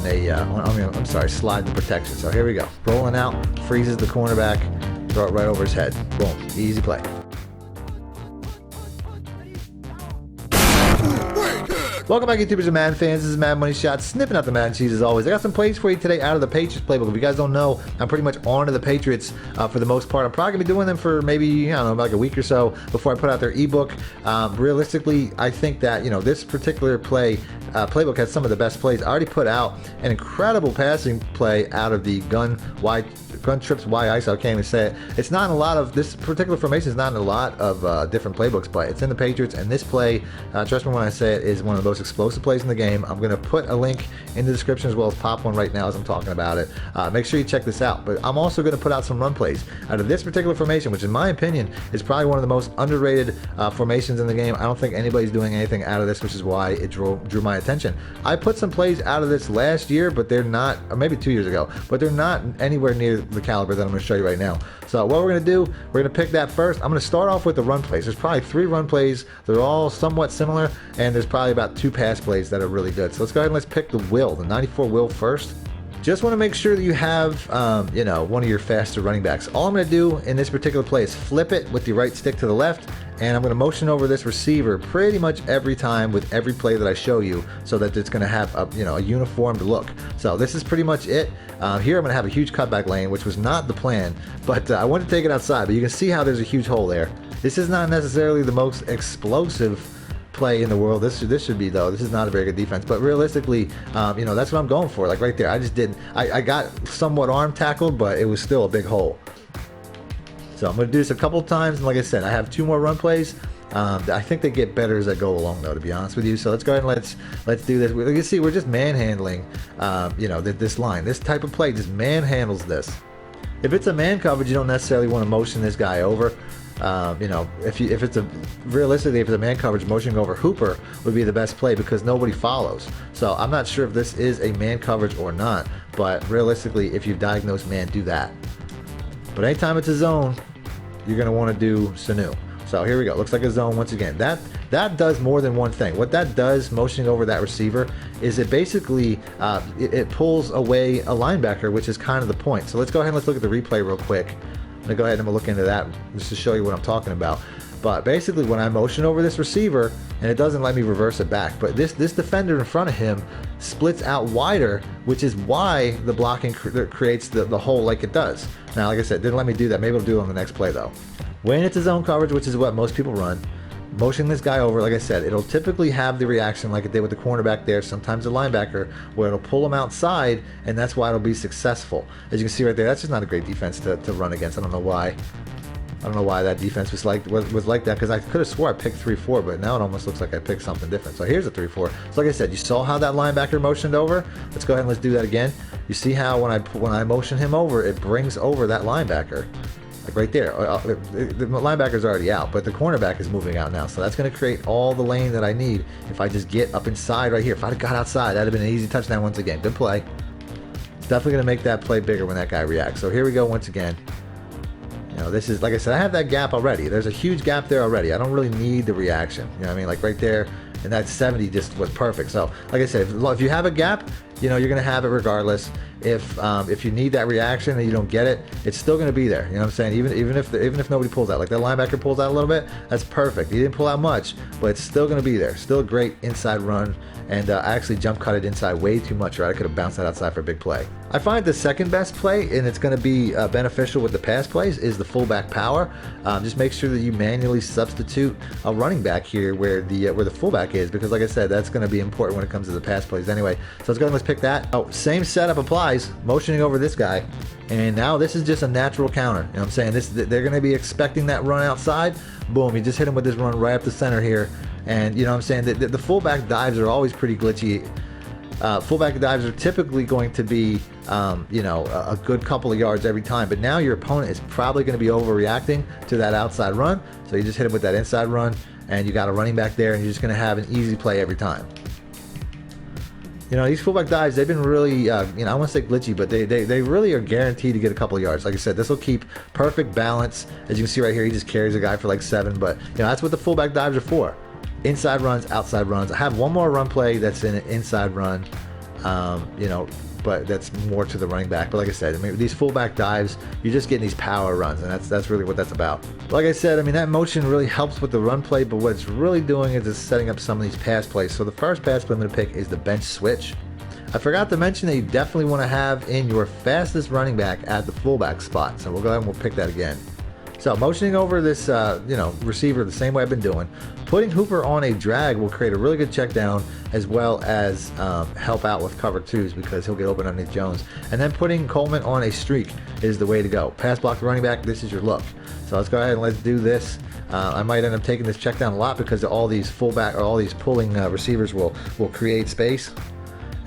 a, I'm sorry, slide the protection. So here we go. Rolling out, freezes the cornerback, throw it right over his head. Boom, easy play. Welcome back, YouTubers and Madden fans. This is Madden Money Shot, snipping out the Madden cheese as always. I got some plays for you today out of the Patriots playbook. If you guys don't know, I'm pretty much on to the Patriots for the most part. I'm probably going to be doing them for maybe, I don't know, like a week or so before I put out their ebook. Realistically, I think that, you know, this particular playbook has some of the best plays. I already put out an incredible passing play out of the gun trips Y ISO. I can't even say it. It's not in a lot of, this particular formation is not in a lot of different playbooks, but it's in the Patriots, and this play, trust me when I say it, is one of the most explosive plays in the game. I'm going to put a link in the description as well as pop one right now as I'm talking about it. Make sure you check this out. But I'm also going to put out some run plays out of this particular formation, which in my opinion is probably one of the most underrated formations in the game. I don't think anybody's doing anything out of this, which is why it drew my attention. I put some plays out of this last year, but they're not, or maybe 2 years ago, but they're not anywhere near the caliber that I'm going to show you right now. So what we're going to do, we're going to pick that first. I'm going to start off with the run plays. There's probably 3 run plays. They're all somewhat similar, and there's probably about 2 pass plays that are really good. So let's go ahead and let's pick the 94 Will first. Just want to make sure that you have, you know, one of your faster running backs. All I'm going to do in this particular play is flip it with the right stick to the left, and I'm going to motion over this receiver pretty much every time with every play that I show you, so that it's going to have a, you know, a uniformed look. So this is pretty much it. Here I'm going to have a huge cutback lane, which was not the plan, but I wanted to take it outside. But you can see how there's a huge hole there. This is not necessarily the most explosive play in the world. This should be, though. This is not a very good defense, but realistically, you know, that's what I'm going for. Like right there, I just didn't. I got somewhat arm tackled, but it was still a big hole. So I'm going to do this a couple times, and like I said, I have 2 more run plays. I think they get better as I go along, though, to be honest with you. So let's go ahead and let's do this. You can see we're just manhandling, you know, this line. This type of play just manhandles this. If it's a man coverage, you don't necessarily want to motion this guy over. You know, realistically, if it's a man coverage, motioning over Hooper would be the best play because nobody follows. So I'm not sure if this is a man coverage or not, but realistically, if you diagnose man, do that. But anytime it's a zone, you're going to want to do Sanu. So here we go. Looks like a zone once again. That does more than one thing. What that does, motioning over that receiver, is it basically it pulls away a linebacker, which is kind of the point. So let's go ahead and let's look at the replay real quick. I'm going to go ahead and look into that just to show you what I'm talking about. But basically, when I motion over this receiver, and it doesn't let me reverse it back, but this defender in front of him splits out wider, which is why the blocking creates the hole like it does. Now, like I said, it didn't let me do that. Maybe it'll do it on the next play, though. When it's a zone coverage, which is what most people run, motioning this guy over, like I said, it'll typically have the reaction like it did with the cornerback there, sometimes the linebacker, where it'll pull him outside, and that's why it'll be successful. As you can see right there, that's just not a great defense to run against. I don't know why. I don't know why that defense was like that, because I could have swore I picked 3-4, but now it almost looks like I picked something different. So here's a 3-4. So like I said, you saw how that linebacker motioned over. Let's go ahead and let's do that again. You see how when I motion him over, it brings over that linebacker. Like right there, the linebacker's already out, but the cornerback is moving out now. So that's going to create all the lane that I need if I just get up inside right here. If I'd have got outside, that'd have been an easy touchdown once again. Good play. It's definitely going to make that play bigger when that guy reacts. So here we go once again. You know, this is, like I said, I have that gap already. There's a huge gap there already. I don't really need the reaction. You know what I mean? Like right there, and that 70 just was perfect. So, like I said, if you have a gap, you know, you're going to have it regardless. If you need that reaction and you don't get it, it's still going to be there. You know what I'm saying? Even if nobody pulls out, like that linebacker pulls out a little bit, that's perfect. He didn't pull out much, but it's still going to be there. Still a great inside run. And I actually jump cut it inside way too much, right? I could have bounced that outside for a big play. I find the second best play, and it's going to be beneficial with the pass plays, is the fullback power. Just make sure that you manually substitute a running back here where the fullback is, because like I said, that's going to be important when it comes to the pass plays anyway. So let's go ahead and let's pick that. Oh, same setup applies, motioning over this guy. And now this is just a natural counter. You know what I'm saying? They're going to be expecting that run outside. Boom, you just hit him with this run right up the center here. And you know what I'm saying? The fullback dives are always pretty glitchy. Fullback dives are typically going to be, you know, a good couple of yards every time. But now your opponent is probably going to be overreacting to that outside run. So you just hit him with that inside run, and you got a running back there, and you're just going to have an easy play every time. You know, these fullback dives, they've been really, you know, I don't want to say glitchy, but they really are guaranteed to get a couple of yards. Like I said, this will keep perfect balance. As you can see right here, he just carries a guy for like 7. But, you know, that's what the fullback dives are for. Inside runs, outside runs. I have one more run play that's in an inside run. You know, but that's more to the running back. But like I said, I mean, these fullback dives, you're just getting these power runs, and that's really what that's about. Like I said, I mean, that motion really helps with the run play, but what it's really doing is it's setting up some of these pass plays. So the first pass play I'm going to pick is the bench switch. I forgot to mention that you definitely want to have in your fastest running back at the fullback spot. So we'll go ahead and we'll pick that again. So motioning over this, you know, receiver the same way I've been doing. Putting Hooper on a drag will create a really good check down, as well as help out with cover twos because he'll get open underneath Jones. And then putting Coleman on a streak is the way to go. Pass block the running back, this is your look. So let's go ahead and let's do this. I might end up taking this check down a lot because all these fullback or all these pulling receivers will create space.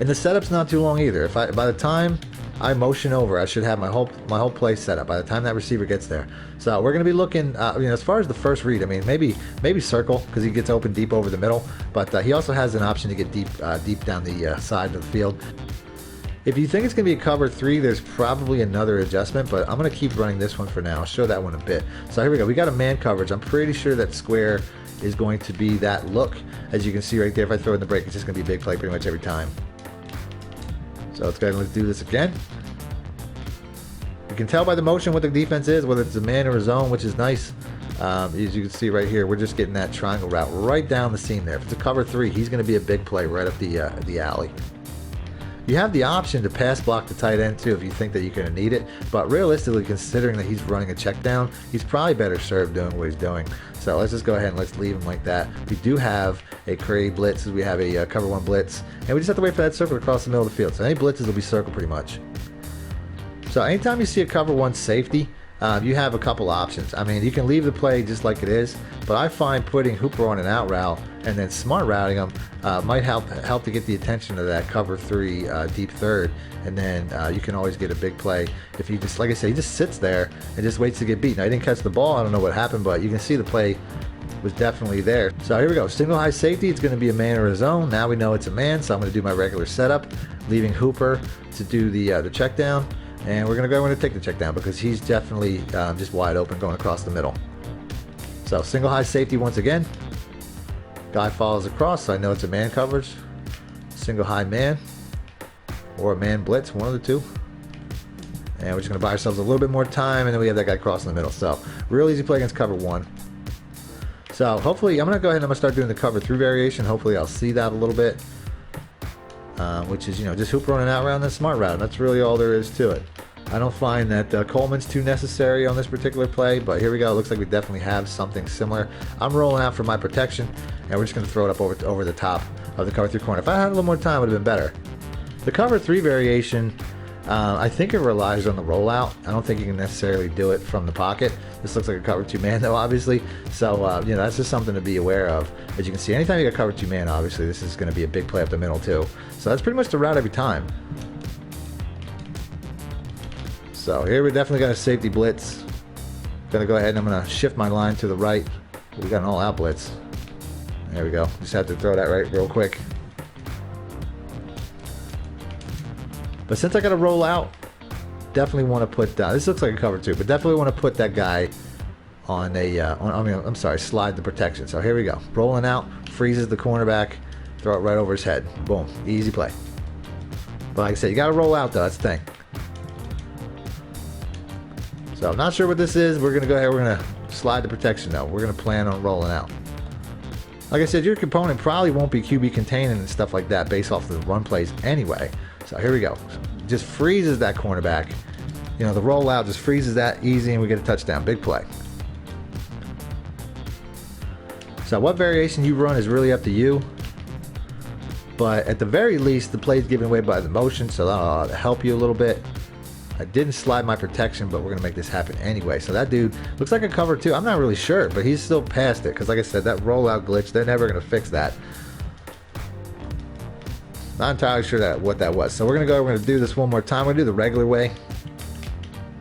And the setup's not too long either. By the time I motion over, I should have my whole play set up by the time that receiver gets there. So we're going to be looking, you know, as far as the first read, I mean, maybe circle because he gets open deep over the middle, but he also has an option to get deep down the side of the field. If you think it's going to be a cover 3, there's probably another adjustment, but I'm going to keep running this one for now. I'll show that one a bit. So here we go. We got a man coverage. I'm pretty sure that square is going to be that look. As you can see right there, if I throw in the break, it's just going to be a big play pretty much every time. So let's go ahead and let's do this again. You can tell by the motion what the defense is, whether it's a man or a zone, which is nice. As you can see right here, we're just getting that triangle route right down the seam there. If it's a cover 3, he's going to be a big play right up the alley. You have the option to pass block the tight end too if you think that you're going to need it, but realistically, considering that he's running a check down, he's probably better served doing what he's doing. So let's just go ahead and let's leave him like that. We do have a Cray blitz, we have a cover 1 blitz, and we just have to wait for that circle across the middle of the field. So any blitzes will be circle pretty much. So anytime you see a cover 1 safety, you have a couple options. I mean, you can leave the play just like it is, but I find putting Hooper on an out route and then smart routing him might help to get the attention of that cover 3 deep third, and then you can always get a big play if you just, like I said, he just sits there and just waits to get beat. Now, he didn't catch the ball. I don't know what happened, but you can see the play was definitely there. So here we go. Single high safety. It's going to be a man or a zone. Now we know it's a man, so I'm going to do my regular setup, leaving Hooper to do the check down. And we're going to go and take the check down because he's definitely just wide open going across the middle. So single high safety once again. Guy follows across, so I know it's a man coverage. Single high man or a man blitz, one of the two. And we're just going to buy ourselves a little bit more time, and then we have that guy crossing the middle. So real easy play against cover 1. So hopefully, I'm going to go ahead and I'm going to start doing the cover 3 variation. Hopefully I'll see that a little bit. Which is, you know, just Hooper on an out route and then smart route. That's really all there is to it. I don't find that Coleman's too necessary on this particular play, but here we go. It looks like we definitely have something similar. I'm rolling out for my protection, and we're just going to throw it up over the top of the cover 3 corner. If I had a little more time, it would have been better. The cover 3 variation, I think it relies on the rollout. I don't think you can necessarily do it from the pocket. This looks like a cover 2 man though, obviously. So, you know, that's just something to be aware of. As you can see, anytime you got cover 2 man, obviously, this is going to be a big play up the middle too. So that's pretty much the route every time. So here we definitely got a safety blitz. Going to go ahead and I'm going to shift my line to the right. We got an all out blitz. There we go. Just have to throw that right real quick. But since I got to roll out, definitely want to put this looks like a cover 2, but definitely want to put that guy on a slide the protection. So here we go. Rolling out, freezes the cornerback, throw it right over his head. Boom, easy play. But like I said, you got to roll out though. That's the thing. So I'm not sure what this is. We're gonna go ahead. We're gonna slide the protection though. We're gonna plan on rolling out. Like I said, your component probably won't be QB containing and stuff like that based off of the run plays anyway. So here we go. Just freezes that cornerback. You know, the rollout just freezes that easy and we get a touchdown. Big play. So what variation you run is really up to you. But at the very least, the play is given away by the motion, so that'll help you a little bit. I didn't slide my protection, but we're going to make this happen anyway. So that dude looks like a cover 2. I'm not really sure, but he's still past it. Because like I said, that rollout glitch, they're never going to fix that. Not entirely sure what that was. So we're going to do this one more time. We're going to do the regular way.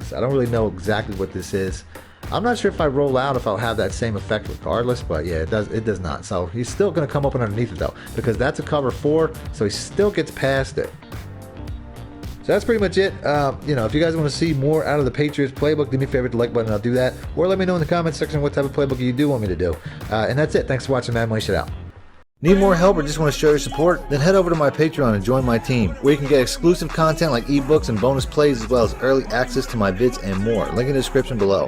So I don't really know exactly what this is. I'm not sure if I roll out if I'll have that same effect regardless, but yeah, it does not. So he's still going to come up and underneath it though, because that's a cover 4, so he still gets past it. So that's pretty much it. You know, if you guys want to see more out of the Patriots playbook, do me a favor, hit the like button, I'll do that. Or let me know in the comments section what type of playbook you do want me to do. And that's it. Thanks for watching, MADDENMONEYSHOT out. Need more help or just want to show your support? Then head over to my Patreon and join my team, where you can get exclusive content like ebooks and bonus plays, as well as early access to my vids and more. Link in the description below.